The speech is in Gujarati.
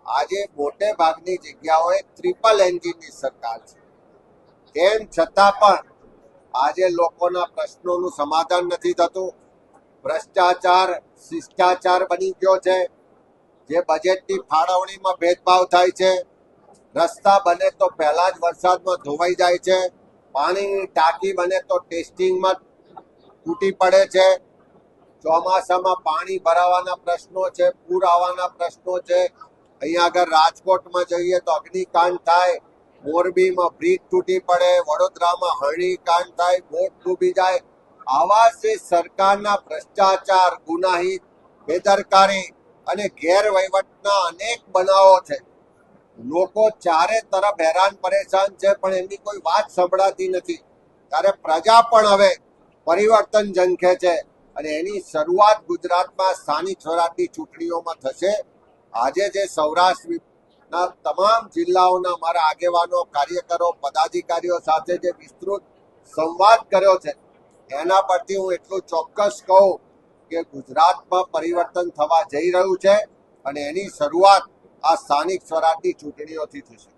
આજે મોટે ભાગની જગ્યાઓએ ટ્રિપલ એન્જિનની સરકાર છે, તેમ છતાં પણ આજે લોકોના પ્રશ્નોનું સમાધાન નથી થતું. ભ્રષ્ટાચાર શિષ્ટાચાર બની ગયો છે. જે બજેટની ફાળવણીમાં ભેદભાવ થાય છે. રસ્તા બને તો પહેલા જ વરસાદમાં ધોવાઈ જાય છે. પાણીની ટાંકી બને તો ટેસ્ટિંગમાં તૂટી પડે છે. ચોમાસામાં પાણી ભરાવાના પ્રશ્નો છે, પૂર આવવાના પ્રશ્નો છે. અહીંયા આગળ રાજકોટમાં જઈએ તો અગ્નિકાંડ થાય, મોરબીમાં બ્રિજ તૂટી પડે, વડોદરામાં હરણીકાંડ થાય, બોટ ડૂબી જાય. આવા જે સરકારના ભ્રષ્ટાચાર, ગુનાહિત, બેદરકારી અને ગેરવહીવટના અનેક બનાવો છે. લોકો ચારે તરફ હેરાન પરેશાન છે, પણ એમની કોઈ વાત સંભળાતી નથી. ત્યારે પ્રજા પણ હવે પરિવર્તન ઝંખે છે અને એની શરૂઆત ગુજરાતમાં સ્થાનિક સ્વરાજની ચૂંટણીઓમાં થશે. આજે જે સૌરાષ્ટ્રના તમામ જિલ્લાઓના મારા આગેવાનો, કાર્યકરો, પદાધિકારીઓ સાથે જે વિસ્તૃત સંવાદ કર્યો છે, એના પરથી હું એટલું ચોક્કસ કહું કે ગુજરાતમાં પરિવર્તન થવા જઈ રહ્યું છે અને એની શરૂઆત આ સ્થાનિક સ્વરાજની ચૂંટણીઓથી થશે.